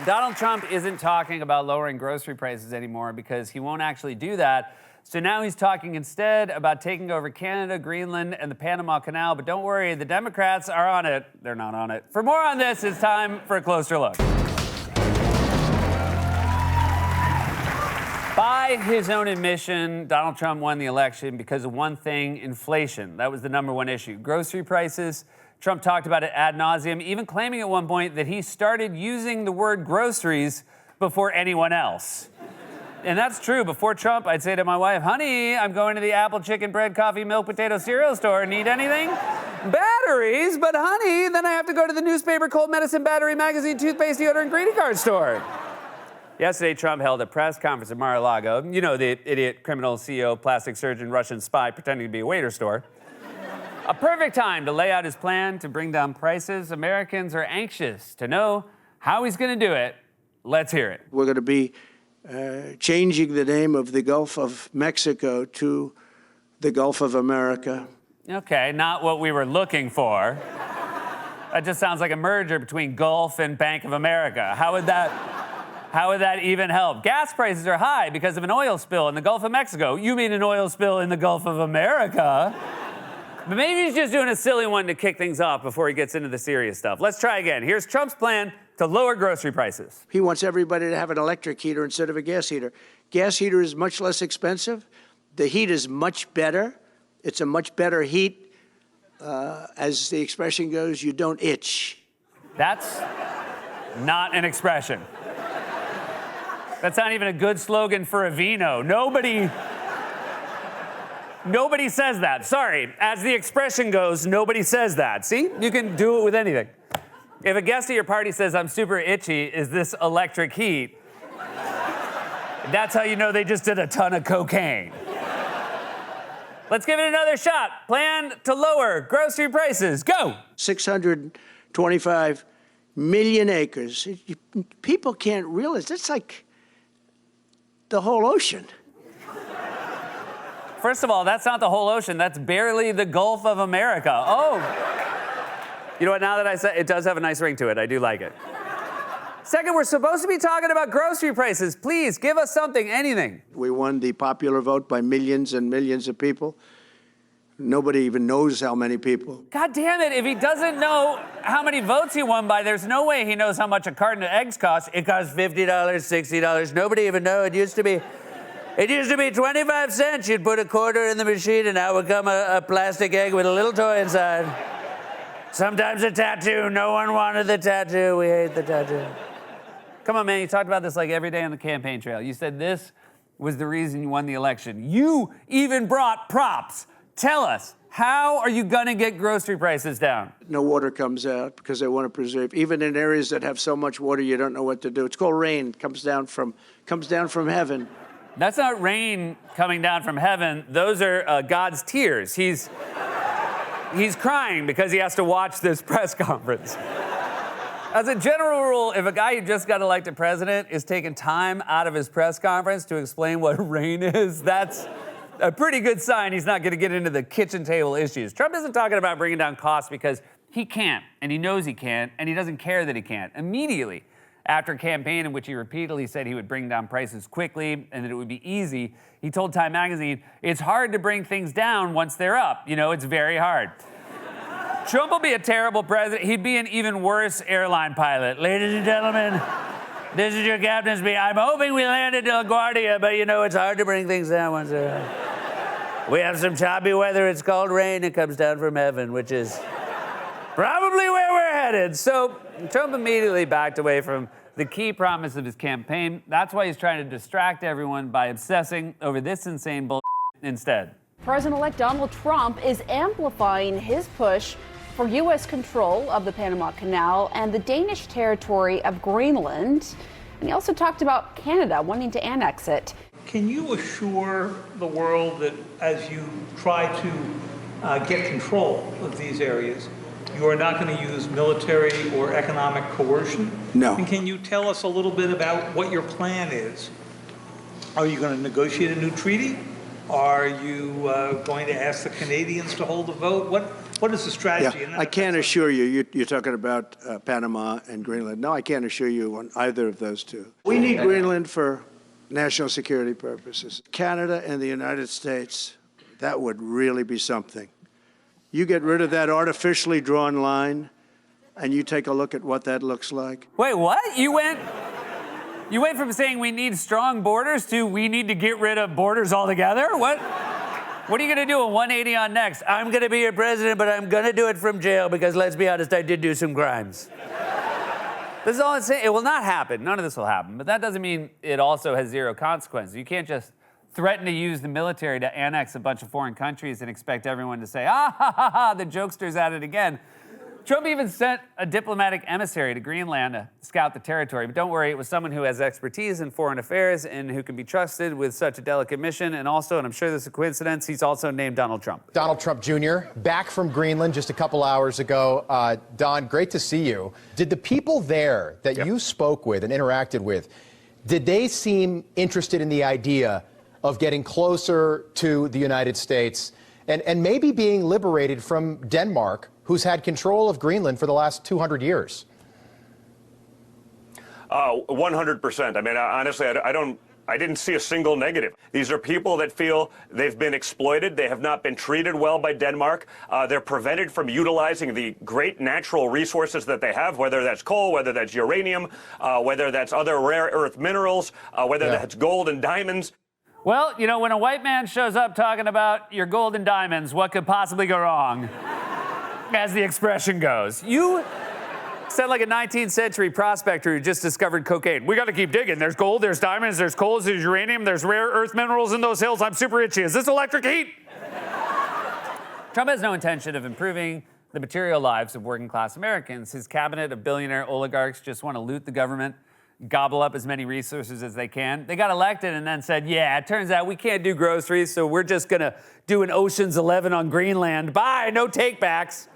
Donald Trump isn't talking about lowering grocery prices anymore because he won't actually do that. So now he's talking instead about taking over Canada, Greenland, and the Panama Canal. But don't worry, the Democrats are on it. They're not on it. For more on this, it's time for a closer look. By his own admission, Donald Trump won the election because of one thing: inflation. That was the number one issue. Grocery prices. Trump talked about it ad nauseum, even claiming at one point that he started using the word groceries before anyone else. And that's true. Before Trump, I'd say to my wife, honey, I'm going to the apple, chicken, bread, coffee, milk, potato, cereal store. Need anything? Batteries? But honey, then I have to go to the newspaper, cold medicine, battery, magazine, toothpaste, deodorant, greeting card store. Yesterday, Trump held a press conference at Mar-a-Lago. You know, the idiot, criminal, CEO, plastic surgeon, Russian spy pretending to be a waiter store. A perfect time to lay out his plan to bring down prices. Americans are anxious to know how he's going to do it. Let's hear it. We're going to be changing the name of the Gulf of Mexico to the Gulf of America. Okay, not what we were looking for. That just sounds like a merger between Gulf and Bank of America. How would that even help? Gas prices are high because of an oil spill in the Gulf of Mexico. You mean an oil spill in the Gulf of America? But maybe he's just doing a silly one to kick things off before he gets into the serious stuff. Let's try again. Here's Trump's plan to lower grocery prices. He wants everybody to have an electric heater instead of a gas heater. Gas heater is much less expensive. The heat is much better. It's a much better heat. As the expression goes, you don't itch. That's not an expression. That's not even a good slogan for a vino. Nobody says that. Sorry. As the expression goes, nobody says that. See? You can do it with anything. If a guest at your party says, I'm super itchy, is this electric heat? That's how you know they just did a ton of cocaine. Let's give it another shot. Plan to lower grocery prices. Go! 625 million acres. People can't realize that's like the whole ocean. First of all, that's not the whole ocean. That's barely the Gulf of America. Oh. You know what? Now that I said it, does have a nice ring to it. I do like it. Second, we're supposed to be talking about grocery prices. Please give us something, anything. We won the popular vote by millions and millions of people. Nobody even knows how many people. God damn it. If he doesn't know how many votes he won by, there's no way he knows how much a carton of eggs costs. It costs $50, $60. Nobody even knows. It used to be 25 cents. You'd put a quarter in the machine, and out would come a plastic egg with a little toy inside. Sometimes a tattoo. No one wanted the tattoo. We hate the tattoo. Come on, man. You talked about this like every day on the campaign trail. You said this was the reason you won the election. You even brought props. Tell us, how are you going to get grocery prices down? No water comes out because they want to preserve. Even in areas that have so much water, you don't know what to do. It's called rain. It comes down from heaven. That's not rain coming down from heaven. Those are God's tears. He's crying because he has to watch this press conference. As a general rule, if a guy who just got elected president is taking time out of his press conference to explain what rain is, that's a pretty good sign he's not going to get into the kitchen table issues. Trump isn't talking about bringing down costs because he can't, and he knows he can't, and he doesn't care that he can't. Immediately after a campaign in which he repeatedly said he would bring down prices quickly and that it would be easy, he told Time magazine, it's hard to bring things down once they're up. You know, it's very hard. Trump will be a terrible president. He'd be an even worse airline pilot. Ladies and gentlemen, this is your captain's speech. I'm hoping we land at LaGuardia, but you know, it's hard to bring things down once they're up. We have some choppy weather. It's called rain. It comes down from heaven, which is probably where we're headed. So Trump immediately backed away from the key promise of his campaign. That's why he's trying to distract everyone by obsessing over this insane bullshit instead. President-elect Donald Trump is amplifying his push for U.S. control of the Panama Canal and the Danish territory of Greenland. And he also talked about Canada wanting to annex it. Can you assure the world that as you try to get control of these areas, you are not going to use military or economic coercion? No. And can you tell us a little bit about what your plan is? Are you going to negotiate a new treaty? Are you going to ask the Canadians to hold a vote? What is the strategy? Yeah, I can't assure you, you're talking about Panama and Greenland. No, I can't assure you on either of those two. We need Greenland for national security purposes. Canada and the United States, that would really be something. You get rid of that artificially drawn line, and you take a look at what that looks like. Wait, what? You went from saying we need strong borders to we need to get rid of borders altogether? What are you going to do a 180 on next? I'm going to be your president, but I'm going to do it from jail because, let's be honest, I did do some crimes. This is all I'm saying. It will not happen. None of this will happen. But that doesn't mean it also has zero consequences. You can't just threaten to use the military to annex a bunch of foreign countries and expect everyone to say, ah, ha, ha, ha, the jokester's at it again. Trump even sent a diplomatic emissary to Greenland to scout the territory. But don't worry, it was someone who has expertise in foreign affairs and who can be trusted with such a delicate mission. And also, and I'm sure this is a coincidence, he's also named Donald Trump. Donald Trump Jr., back from Greenland just a couple hours ago. Don, great to see you. Did the people there that you spoke with and interacted with, did they seem interested in the idea of getting closer to the United States and maybe being liberated from Denmark, who's had control of Greenland for the last 200 years? 100%. I mean, honestly, I didn't see a single negative. These are people that feel they've been exploited. They have not been treated well by Denmark. They're prevented from utilizing the great natural resources that they have, whether that's coal, whether that's uranium, whether that's other rare earth minerals, whether that's gold and diamonds. Well, you know, when a white man shows up talking about your gold and diamonds, what could possibly go wrong? As the expression goes. You sound like a 19th century prospector who just discovered cocaine. We got to keep digging. There's gold, there's diamonds, there's coal, there's uranium, there's rare earth minerals in those hills. I'm super itchy. Is this electric heat? Trump has no intention of improving the material lives of working class Americans. His cabinet of billionaire oligarchs just want to loot the government, gobble up as many resources as they can. They got elected and then said, yeah, it turns out we can't do groceries, so we're just going to do an Ocean's 11 on Greenland. Bye, no takebacks.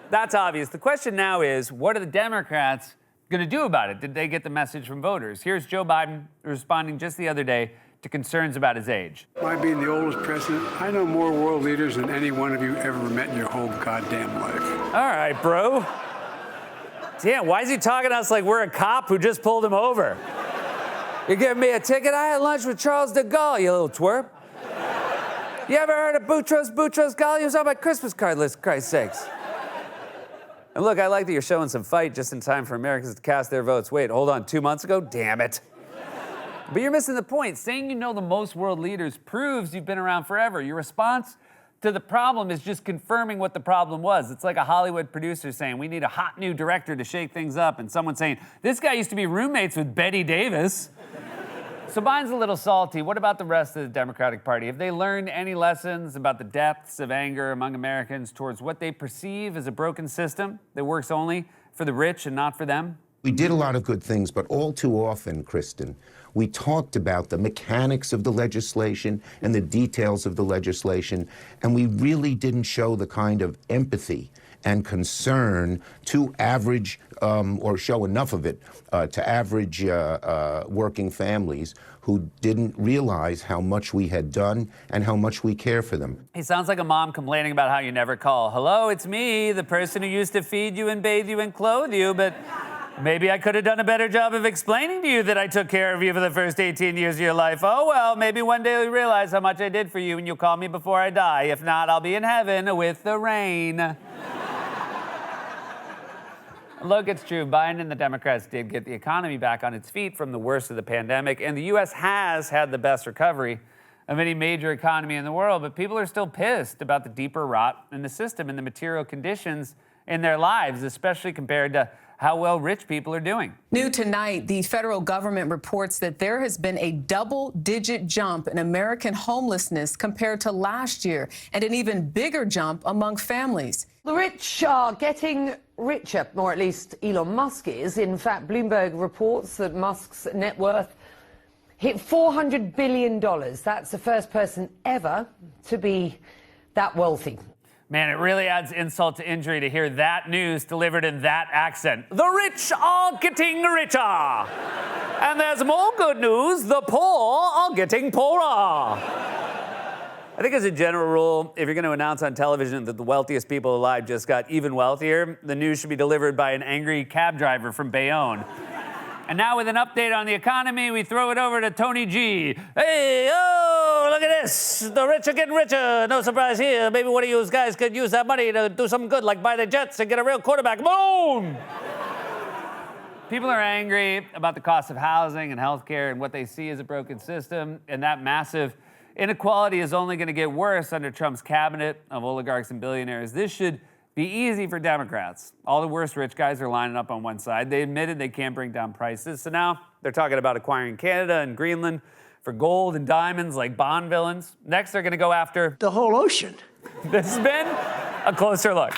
That's obvious. The question now is, what are the Democrats going to do about it? Did they get the message from voters? Here's Joe Biden responding just the other day to concerns about his age. My being the oldest president, I know more world leaders than any one of you ever met in your whole goddamn life. All right, bro. Damn, why is he talking to us like we're a cop who just pulled him over? You giving me a ticket? I had lunch with Charles de Gaulle, you little twerp. You ever heard of Boutros Ghali? He was on my Christmas card list, Christ's sakes. And look, I like that you're showing some fight just in time for Americans to cast their votes. Wait, hold on, 2 months ago? Damn it. But you're missing the point. Saying you know the most world leaders proves you've been around forever. Your response to the problem is just confirming what the problem was. It's like a Hollywood producer saying, we need a hot new director to shake things up, and someone saying, this guy used to be roommates with Betty Davis. So Biden's a little salty. What about the rest of the Democratic Party? Have they learned any lessons about the depths of anger among Americans towards what they perceive as a broken system that works only for the rich and not for them? We did a lot of good things, but all too often, Kristen, we talked about the mechanics of the legislation and the details of the legislation, and we really didn't show the kind of empathy and concern to average, or show enough of it to average working families who didn't realize how much we had done and how much we care for them. He sounds like a mom complaining about how you never call. Hello, it's me, the person who used to feed you and bathe you and clothe you, but maybe I could have done a better job of explaining to you that I took care of you for the first 18 years of your life. Oh, well, maybe one day you'll realize how much I did for you and you'll call me before I die. If not, I'll be in heaven with the rain. Look, it's true. Biden and the Democrats did get the economy back on its feet from the worst of the pandemic, and the U.S. has had the best recovery of any major economy in the world, but people are still pissed about the deeper rot in the system and the material conditions in their lives, especially compared to how well rich people are doing. New tonight, the federal government reports that there has been a double-digit jump in American homelessness compared to last year, and an even bigger jump among families. The rich are getting richer, or at least Elon Musk is. In fact, Bloomberg reports that Musk's net worth hit $400 billion. That's the first person ever to be that wealthy. Man, it really adds insult to injury to hear that news delivered in that accent. The rich are getting richer. And there's more good news. The poor are getting poorer. I think as a general rule, if you're going to announce on television that the wealthiest people alive just got even wealthier, the news should be delivered by an angry cab driver from Bayonne. And now with an update on the economy, we throw it over to Tony G. Hey, oh, look at this. The rich are getting richer. No surprise here. Maybe one of you guys could use that money to do something good, like buy the Jets and get a real quarterback. Boom! People are angry about the cost of housing and healthcare and what they see as a broken system, and that massive inequality is only going to get worse under Trump's cabinet of oligarchs and billionaires. This should be easy for Democrats. All the worst rich guys are lining up on one side. They admitted they can't bring down prices, so now they're talking about acquiring Canada and Greenland for gold and diamonds like Bond villains. Next, they're going to go after The whole ocean. This has been a closer look.